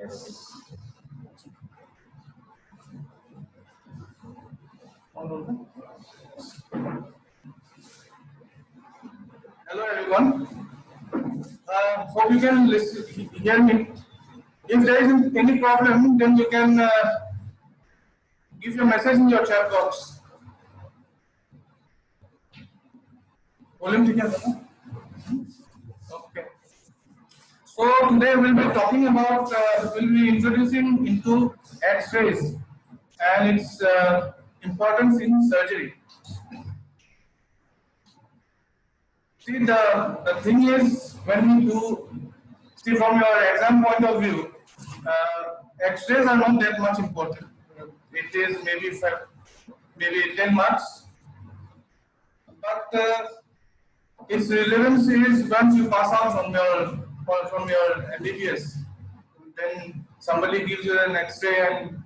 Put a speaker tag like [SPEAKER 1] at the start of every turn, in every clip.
[SPEAKER 1] Hello everyone. Hope you can hear me. If there isn't any problem, then you can give your message in your chat box. Okay. So today we'll be talking about, we'll be introducing into X-rays and its importance in surgery. See, the thing is, when we do, see from your exam point of view, X-rays are not that much important. It is maybe 10 marks, but its relevance is once you pass out from your MBBS, then somebody gives you an X-ray and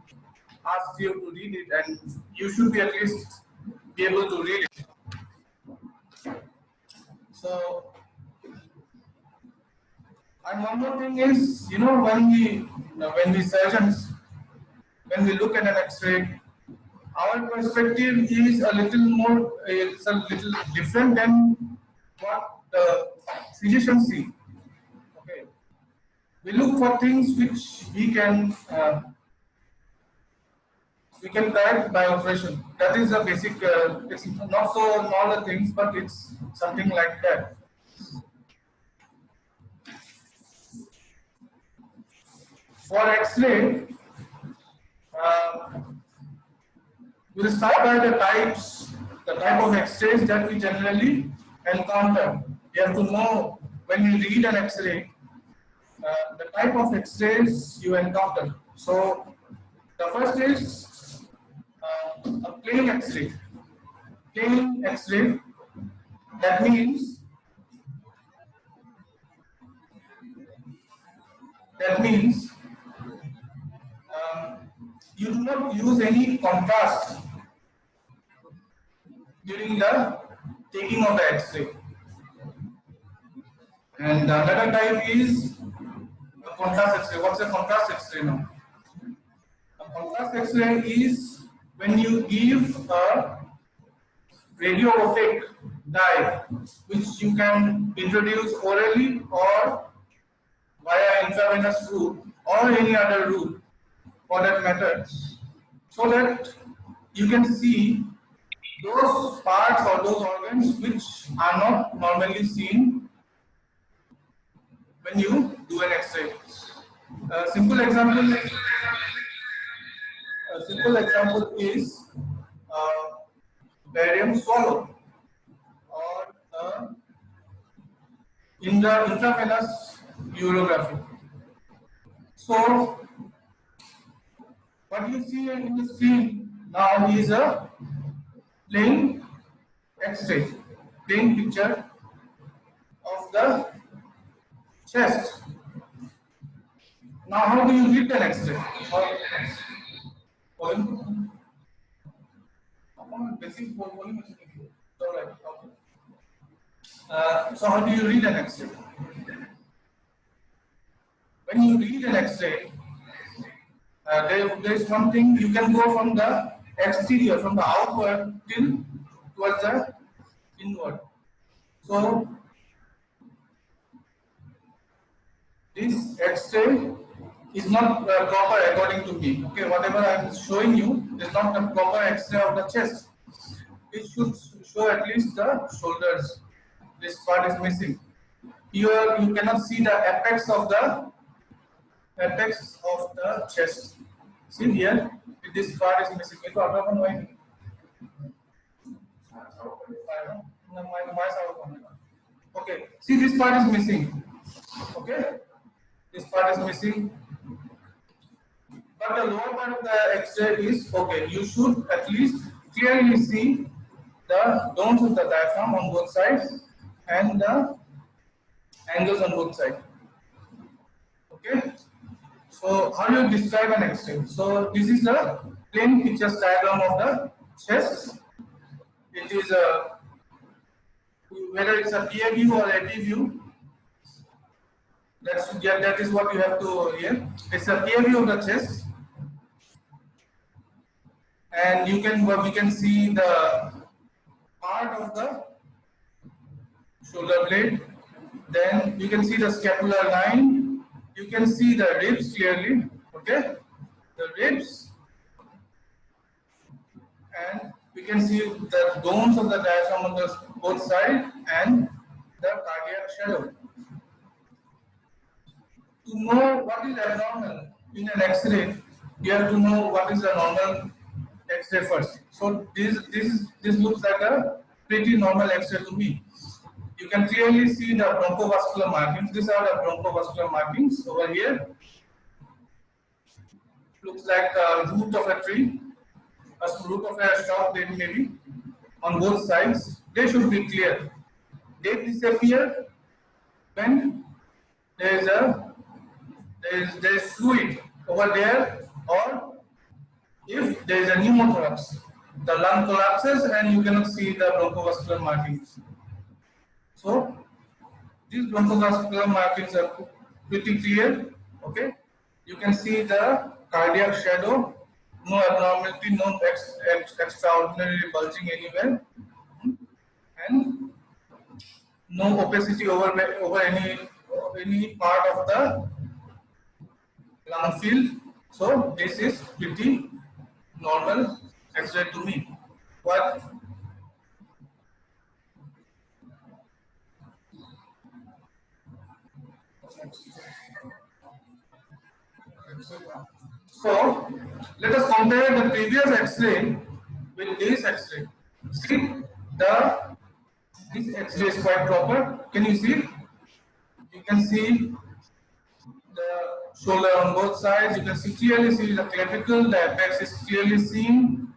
[SPEAKER 1] asks you to read it, and you should be at least be able to read it. So, and one more thing is, you know, when we surgeons, when we look at an X-ray, our perspective is a little different than what the physicians see. Okay, we look for things which we can correct by operation. That is a basic. It's not so all the things, but it's something like that. For X-ray, we'll start by the type of X-rays that we generally encounter. You have to know when you read an X-ray, the type of X-rays you encounter. So the first is a plain X-ray. Plain X-ray, that means you do not use any contrast during the taking of the X-ray. And another type is a contrast X-ray. What's a contrast X-ray now? A contrast X-ray is when you give a radio opaque dye, which you can introduce orally or via intravenous route or any other route for that matter, so that you can see those parts or those organs which are not normally seen when you do an X-ray. A simple example is barium swallow or intravenous urography. So what you see in the screen now is a plain X-ray, plain picture of the chest. Now, how do you read an X-ray? So how do you read an X-ray? When you read an X-ray, there is one thing, you can go from the exterior, from the outward towards the inward. So this X-ray is not proper according to me. Okay, whatever I am showing you is not the proper X-ray of the chest. It should show at least the shoulders. This part is missing. Here you cannot see the apex of the chest. See here, this part is missing. Okay, see this part is missing. Okay, this part is missing. But the lower part of the X-ray is okay. You should at least clearly see the domes of the diaphragm on both sides and the angles on both sides. Okay. So how do you describe an X-ray? So this is the plain pictures diagram of the chest. It is whether it's a PA view or AP view. That is what you have to hear. It's a clear view of the chest, and we can see the part of the shoulder blade. Then you can see the scapular line. You can see the ribs clearly. Okay, the ribs, and we can see the domes of the diaphragm on the both sides and the cardiac shadow. To know what is abnormal in an X-ray, you have to know what is the normal X-ray first. So this looks like a pretty normal X-ray to me. You can clearly see the bronchovascular markings. These are the bronchovascular markings over here. Looks like a root of a tree, a root of a stalk, maybe on both sides. They should be clear. They disappear when there is fluid over there, or if there is a pneumothorax. The lung collapses and you cannot see the bronchovascular markings. So these bronchovascular markings are pretty clear. Okay, you can see the cardiac shadow, no abnormality, no extraordinary bulging anywhere, and no opacity over any part of the lung field. So this is pretty normal X-ray to me. What? So let us compare the previous X-ray with this X-ray. See, this X-ray is quite proper. Can you see? You can see the shoulder on both sides. You can clearly see the clavicle. The apex is clearly seen,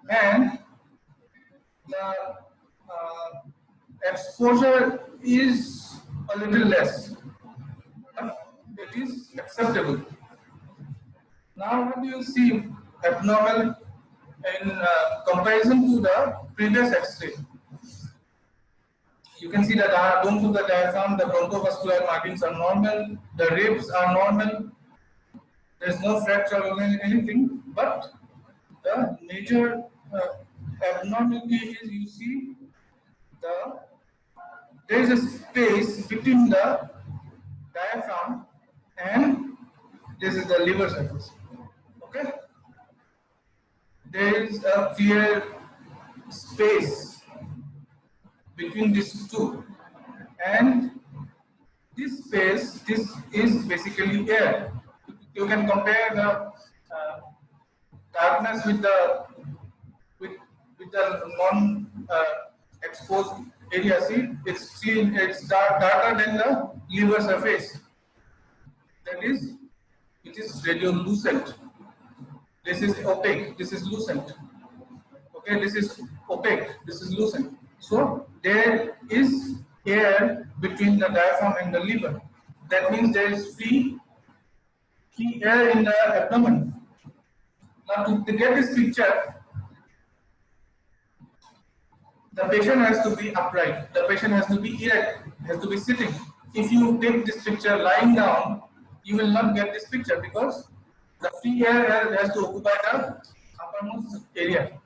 [SPEAKER 1] and the exposure is a little less. It is acceptable. Now, what do you see abnormal in comparison to the previous X-ray? You can see the domes of the diaphragm, the bronchovascular markings are normal, the ribs are normal, there is no fracture or anything, but the major abnormality is, you see, there is a space between the diaphragm and this is the liver surface. Okay, there is a clear space between these two, and this space, this is basically air. You can compare the darkness with the non exposed area. See, it's darker than the liver surface. That is, it is radiolucent. This is opaque. This is lucent. Okay, this is opaque. This is lucent. So there is air between the diaphragm and the liver. That means there is free air in the abdomen. Now to get this picture, the patient has to be upright. The patient has to be erect. Has to be sitting. If you take this picture lying down, you will not get this picture because the free air has to occupy the uppermost area.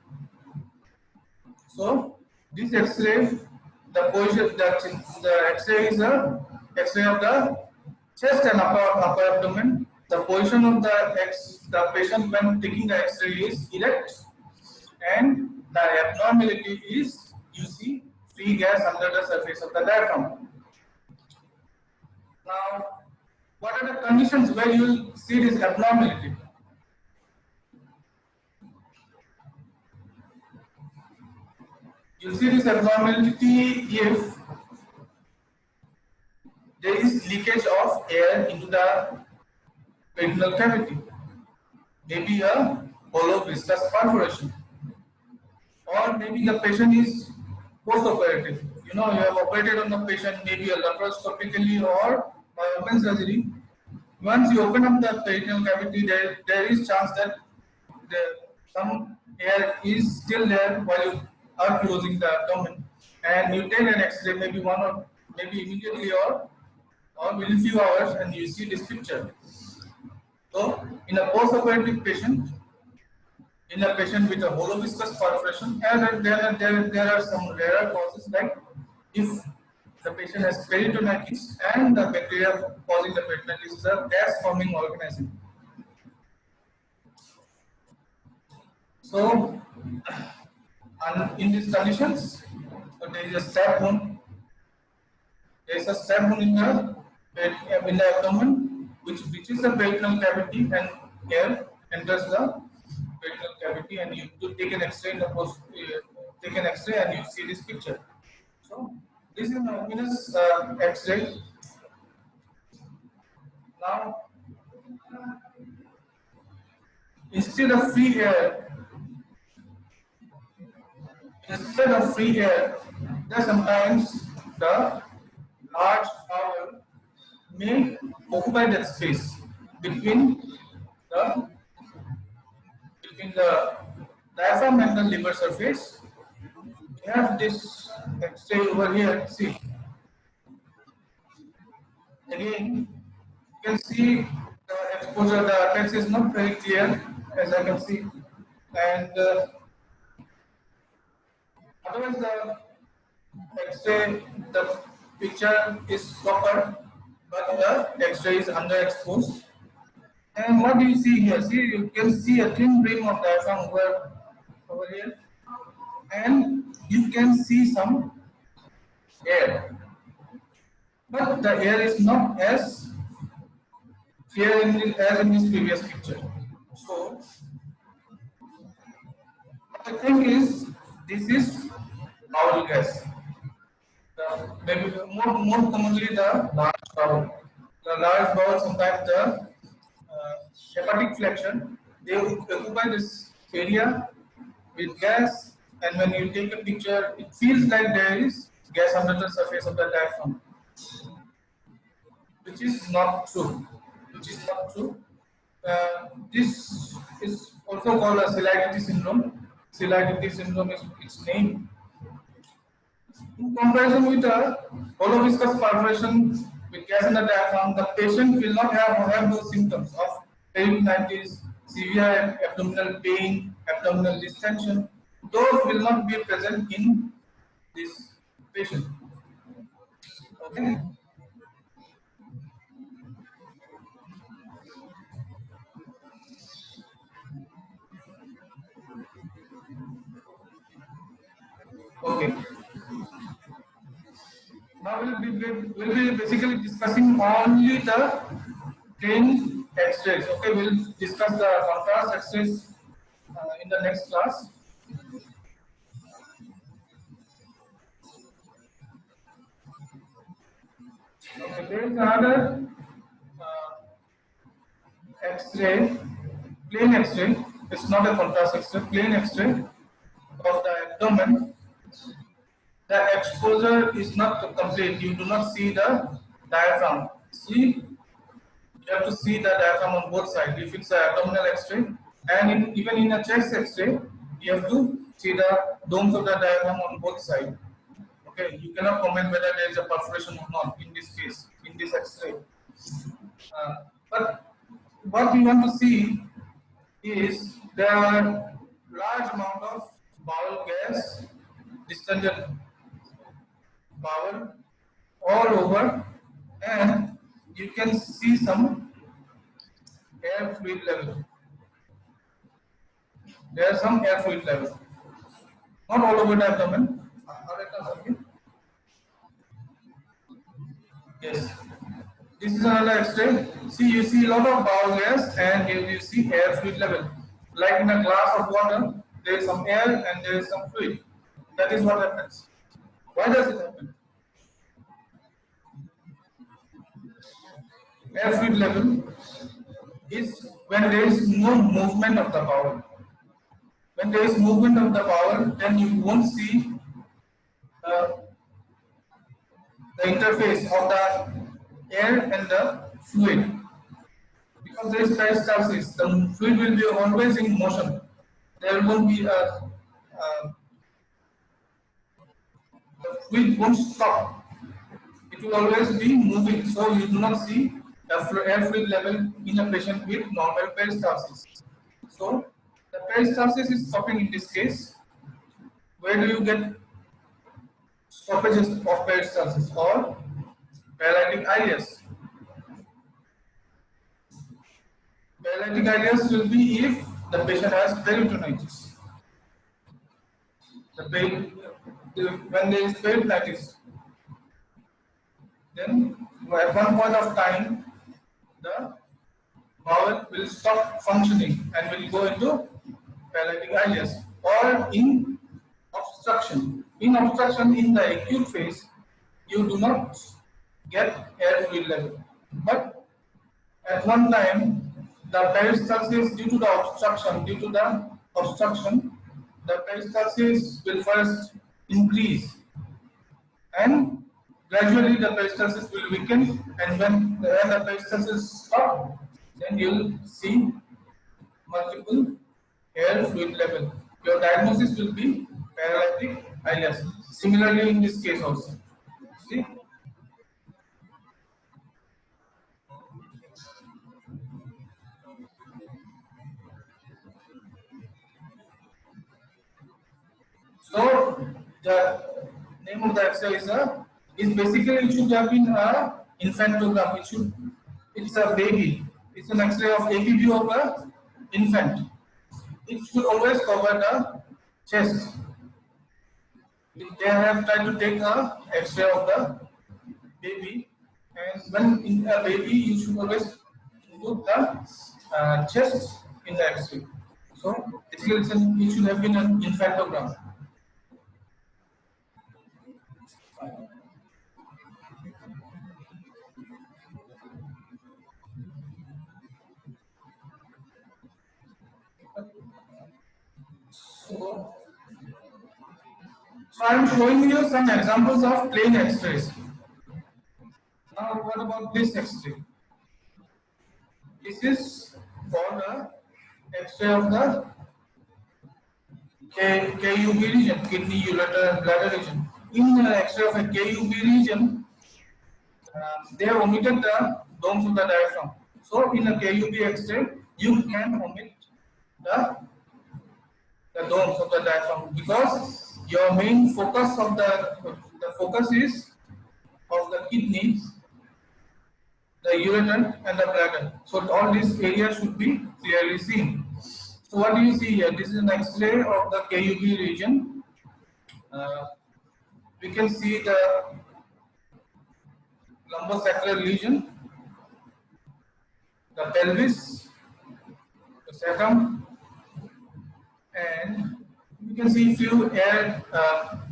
[SPEAKER 1] So this X-ray, the X-ray is a X-ray of the chest and upper abdomen. The position of the patient when taking the X-ray is erect, and the abnormality is, you see, free gas under the surface of the diaphragm. Now, what are the conditions where you will see this abnormality? You see this abnormality if there is leakage of air into the peritoneal cavity, maybe a hollow viscous perforation, or maybe the patient is post-operative. You know, you have operated on the patient, maybe a laparoscopically or by open surgery. Once you open up the peritoneal cavity, there is chance that some air is still there while you are closing the abdomen, and you take an X-ray, maybe one or maybe immediately or or within few hours, and you see this picture. So, in a post-operative patient, in a patient with a hollow viscous perforation, and there are some rarer causes like if the patient has peritonitis and the bacteria causing the peritonitis is a gas-forming organism. So, and in these conditions, there is a stab wound. There is a stab wound in the abdomen, which reaches the peritoneal cavity, and air enters the peritoneal cavity, and you to take an X-ray in the post, take an X-ray, and you see this picture. So, this is an ominous X-ray. Now, instead of free air, there sometimes the large bowel may occupy that space between the diaphragm and the liver surface. We have this X-ray over here. See, again, you can see the exposure. The text is not very clear, as I can see, and otherwise the X-ray, the picture is proper, but the X-ray is underexposed. And what do you see here? See, you can see a thin rim of diaphragm over here, and you can see some air. But the air is not as clear as in this previous picture. So, the thing is, this is bowel gas. Maybe more commonly the large bowel. The large bowel, sometimes the hepatic flexion, they occupy this area with gas, and when you take a picture, it feels like there is gas under the surface of the diaphragm, which is not true. This is also called a Chilaiditi syndrome. Chilaiditi syndrome is its name. In comparison with a hollow viscous perforation with gas in the diaphragm, the patient will not have those symptoms of peritonitis, severe abdominal pain, abdominal distension. Those will not be present in this patient. Okay. Okay. Now we'll be basically discussing only the plain X-rays. Okay, we'll discuss the contrast X-rays in the next class. Okay, there is another X-ray, plain X-ray. It's not a contrast X-ray, plain X-ray of the abdomen. The exposure is not complete. You do not see the diaphragm. See, you have to see the diaphragm on both sides. If it's an abdominal X-ray, and even in a chest X-ray, you have to see the domes of the diaphragm on both sides. Okay, you cannot comment whether there is a perforation or not in this case, in this X-ray. But what we want to see is there are large amount of bowel gas, distended bowel all over, and you can see some air fluid level. There are some air fluid level, not all over the abdomen. Yes, this is another X-ray. See, you see a lot of bowel gas, and here you see air fluid level. Like in a glass of water, there is some air and there is some fluid. That is what happens. Why does it happen? Air fluid level is when there is no movement of the bowel. When there is movement of the bowel, then you won't see the interface of the air and the fluid. Because there is peristalsis, the fluid will be always in motion. There won't be the fluid won't stop. It will always be moving, so you do not see air fluid level in a patient with normal peristalsis. So the peristalsis is stopping in this case. Where do you get stoppages of peristalsis or paralytic ileus? Paralytic ileus will be if the patient has peritonitis. When there is peritonitis, then at one point of time the bowel will stop functioning and will go into paralytic ileus or in obstruction. In obstruction, in the acute phase, you do not get air fluid level. But at one time, the peristalsis due to the obstruction, the peristalsis will first increase and gradually the peristalsis will weaken, and when the peristalsis stop, then you will see multiple air fluid level. Your diagnosis will be paralytic ileus. Similarly, in this case also. See? So the name of the X-ray is basically it should have been a infantogram. It's a baby. It's an X-ray of AP view of a infant. It should always cover the chest. They have tried to take a X-ray of the baby, and when in a baby, you should always put the chest in the X-ray. So it should have been an infantogram. So I am showing you some examples of plain X-rays. Now, what about this X-ray? This is called a X-ray of the KUB region, kidney, ureter, and bladder region. In the X-ray of a KUB region, they have omitted the domes of the diaphragm. So, in a KUB X-ray, you can omit the domes of the diaphragm because your main focus of the focus is of the kidney, the ureter, and the bladder. So all these areas should be clearly seen. So what do you see here? This is an X-ray of the KUB region. We can see the lumbosacral lesion, the pelvis, the sacrum, and you can see few air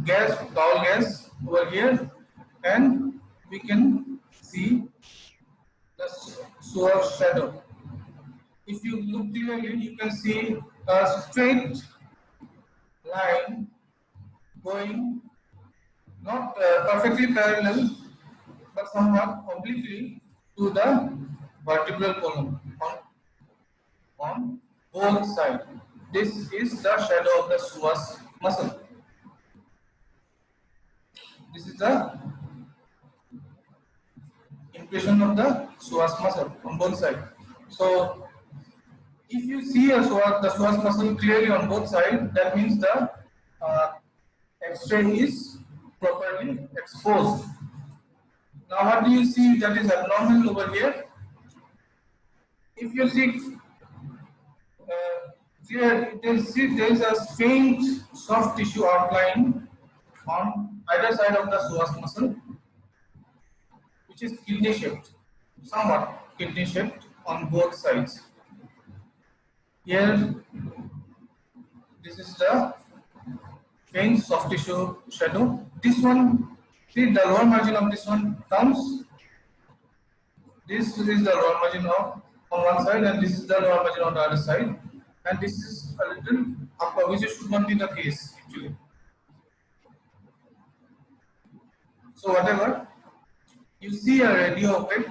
[SPEAKER 1] gas, bowel gas over here, and we can see the psoas shadow. If you look clearly, you can see a straight line going not perfectly parallel but somewhat obliquely to the vertebral column on both sides. This is the shadow of the psoas muscle. This is the impression of the psoas muscle on both sides. So, if you see the psoas muscle clearly on both sides, that means the X-ray is properly exposed. Now, what do you see that is abnormal over here? If you see here, there is a faint soft tissue outline on either side of the psoas muscle, which is kidney shaped, somewhat kidney shaped on both sides. Here, this is the faint soft tissue shadow. This one, see the lower margin of this one comes. This is the lower margin on one side, and this is the lower margin on the other side. And this is a little upper, which should not be the case actually. So whatever you see a radio opaque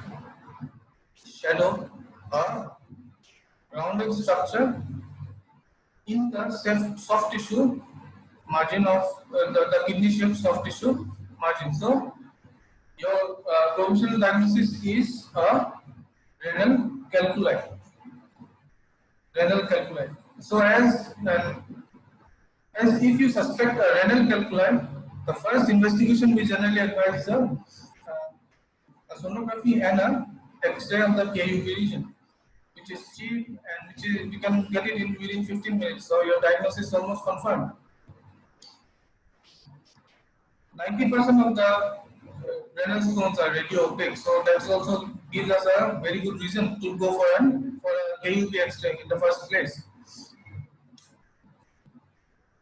[SPEAKER 1] shadow or rounded structure in the soft tissue margin of the kidney shaped soft tissue margin. So your provisional diagnosis is a renal calculi. Renal calculi. So as if you suspect a renal calculi, the first investigation we generally advise is a sonography and a X-ray of the KUB region, which is cheap and which is you can get it in within 15 minutes. So your diagnosis is almost confirmed. 90% of the renal stones are radio-opaque, so that also gives us a very good reason to go for a KUB X-ray in the first place.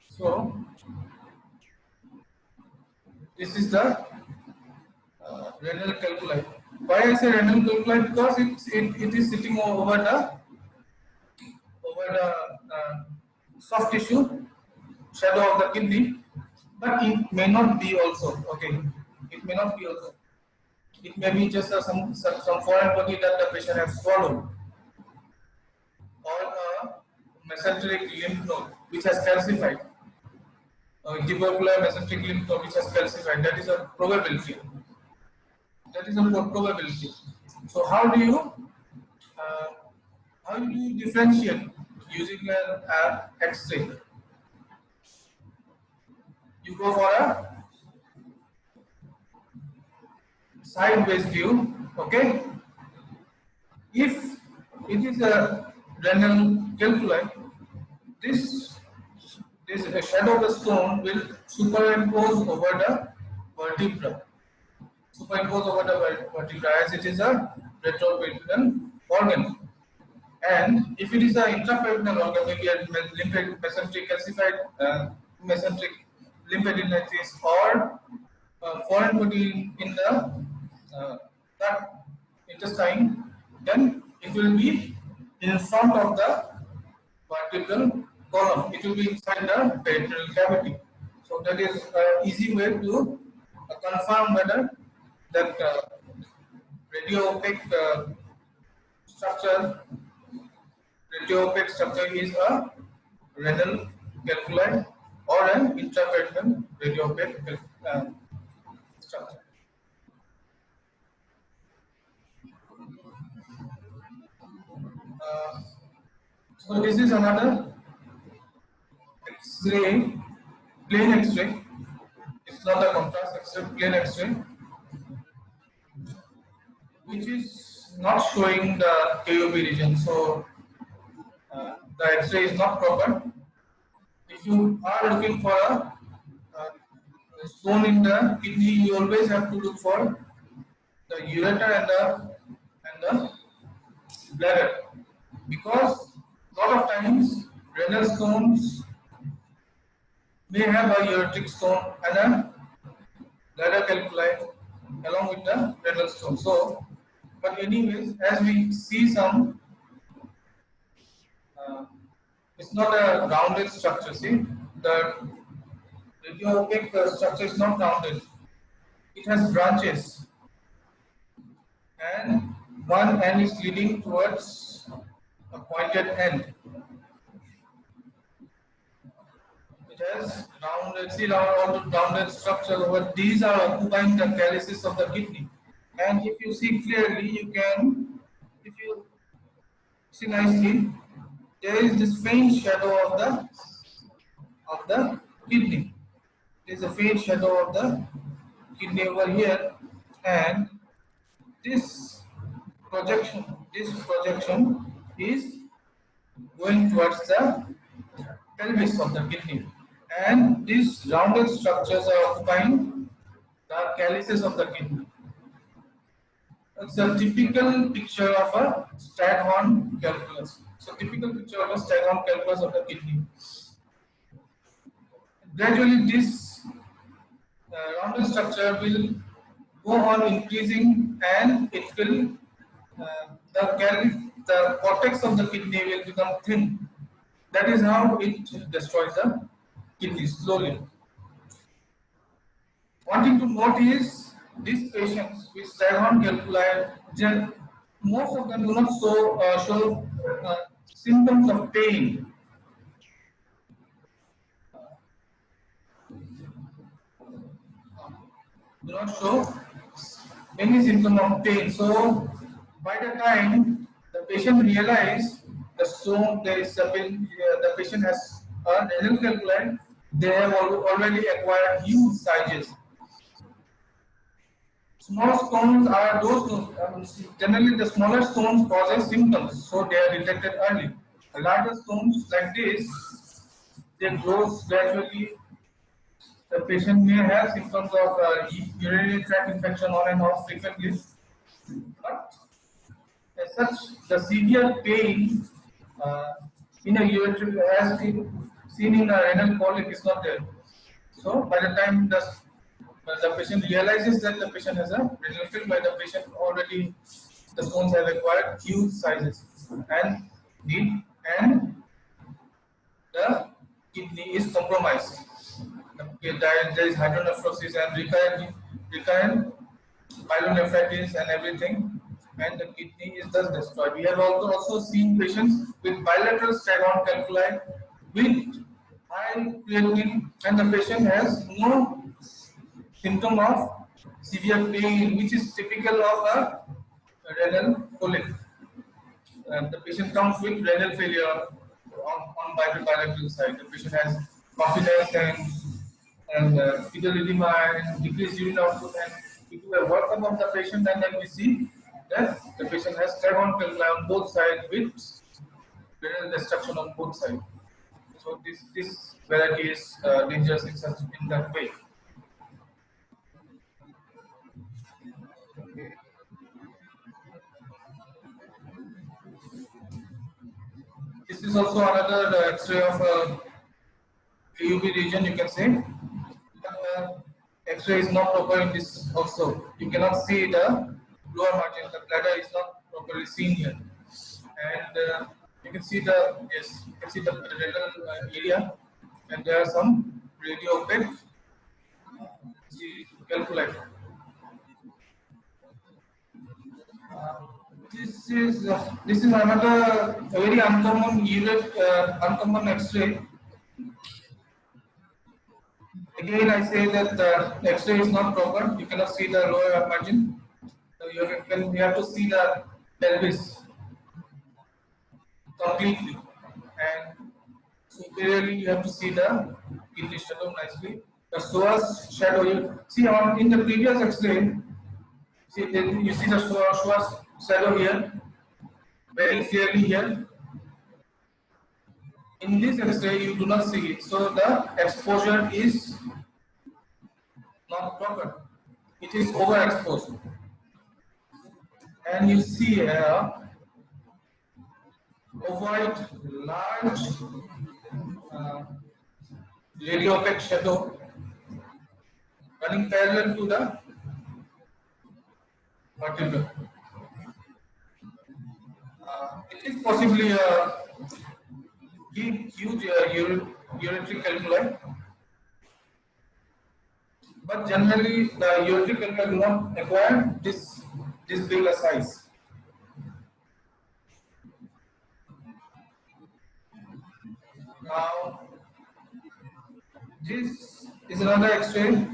[SPEAKER 1] So this is the renal calculi. Why I say renal calculi? Because it is sitting over the soft tissue shadow of the kidney, but it may not be also. Okay, it may not be also. It may be just some foreign body that the patient has swallowed, or a mesenteric lymph node which has calcified. Tubercular mesenteric lymph node which has calcified. That is a probability. That is a probability. So how do you differentiate using an X-ray? You go for a sideways view. Okay. If it is a renal calculi, this shadow of the stone will superimpose over the vertebra. Superimpose over the vertebra as it is a retroperitoneal organ. And if it is an intraperitoneal organ, maybe a mesenteric calcified mesenteric lymphadenitis or foreign body in the gut intestine, then it will be in front of the vertebral column. It will be inside the peritoneal cavity. So that is an easy way to confirm whether that radio-opaque structure is a renal calculi or an intraperitoneal radio-opaque structure. So this is another X-ray, plain X-ray. It's not a contrast X-ray, plain X-ray, which is not showing the KUB region. So the X-ray is not proper. If you are looking for a stone in the kidney, you always have to look for the ureter and the bladder, because a lot of times renal stones may have a ureteric stone and a bladder calculi along with the renal stone. So, but anyways, as we see some, it's not a rounded structure. See, the radio-opaque structure is not rounded. It has branches, and one end is leading towards a pointed end. It has rounded structure over. These are occupying the calyces of the kidney. And if you see clearly, if you see nicely, there is this faint shadow of the kidney. There is a faint shadow of the kidney over here, and this projection is going towards the pelvis of the kidney, and these rounded structures are occupying the calyces of the kidney. It's a typical picture of a Staghorn calculus. So typical picture of a Staghorn calculus of the kidney. Gradually, this rounded structure will go on increasing, and it will the cortex of the kidney will become thin. That is how it destroys the kidney slowly. Wanting to note is these patients with Staghorn calculi, most of them do not show symptoms of pain. Do not show any symptom of pain. So by the time the patient realize the stone, the patient has a renal calculi, they have already acquired huge sizes. Small stones are those generally the smaller stones causes symptoms, so they are detected early. Larger stones like this, they grow gradually. The patient may have symptoms of urinary tract infection on and off frequently, but as such, the severe pain uh, in a ureter has been seen in a renal polyp is not there. So by the time the patient realizes that the patient has a renal failure, by the patient already the stones have acquired huge sizes and need and the kidney is compromised. There is hydronephrosis and recurrent pyelonephritis and everything, and the kidney is thus destroyed. We have also seen patients with bilateral staghorn calculi with high creatinine, and the patient has no symptom of severe pain, which is typical of a renal colic. The patient comes with renal failure on bilateral side. The patient has coughiness and fetal edema and decreased urine output, and we do a workup of the patient, and then we see that the patient has staghorn calculi on both sides with renal destruction on both sides. So this variety is dangerous in that way. This is also another X-ray of UV region, you can say. X-ray is not proper in this also. You cannot see the lower margin. The bladder is not properly seen here, and you can see you can see the renal area, and there are some radio opaque calculi. This is another very uncommon X-ray. Again, I say that the X-ray is not proper. You cannot see the lower margin. So you have to see the pelvis completely, and superiorly you have to see the kidney shadow nicely. The psoas shadow. You see on in the previous X-ray. You see the psoas shadow here very clearly here. In this X-ray, you do not see it. So the exposure is not proper. It is overexposed. And you see a ovoid large uh, radio opaque shadow running parallel to the vertebra. It is possibly a huge ureteric calculi, but generally the ureteric calculi do not acquire this big a size. Now, this is another X-ray.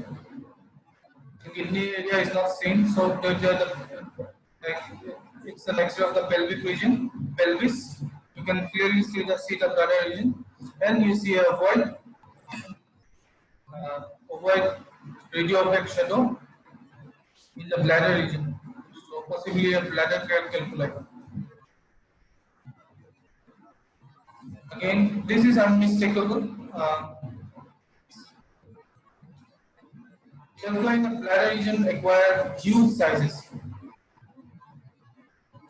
[SPEAKER 1] The kidney area is not seen, so it's an X-ray of the pelvic region, pelvis. You can clearly see the bladder region, and you see a ovoid radio opaque shadow in the bladder region. So possibly a bladder calculi. Again, this is unmistakable. Calculi in the bladder region acquire huge sizes.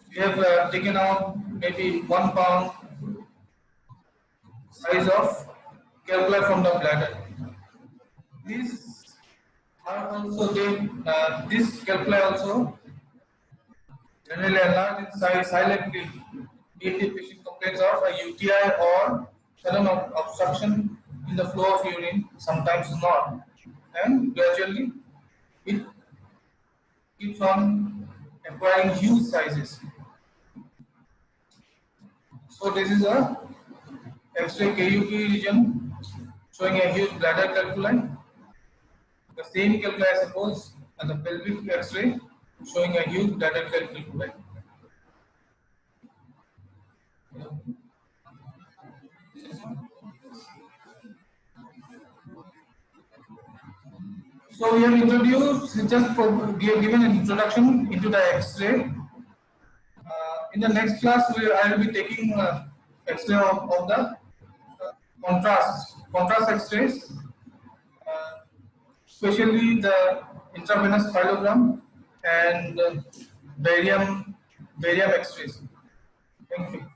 [SPEAKER 1] We have taken out maybe 1 pound size of calculi from the bladder. These are also this calculi also generally enlarge in size silently if the patient complains of a UTI or sudden obstruction in the flow of urine, sometimes not, and gradually it keeps on acquiring huge sizes. So this is a X-ray KUP region showing a huge bladder calculi. The same calculi, I suppose, and the pelvic X-ray. showing a huge data field, right? So we have introduced, given an introduction into the X-ray. In the next class, I will be taking X-ray of the contrast X-rays, especially the intravenous pyelogram and barium X-rays. Thank you.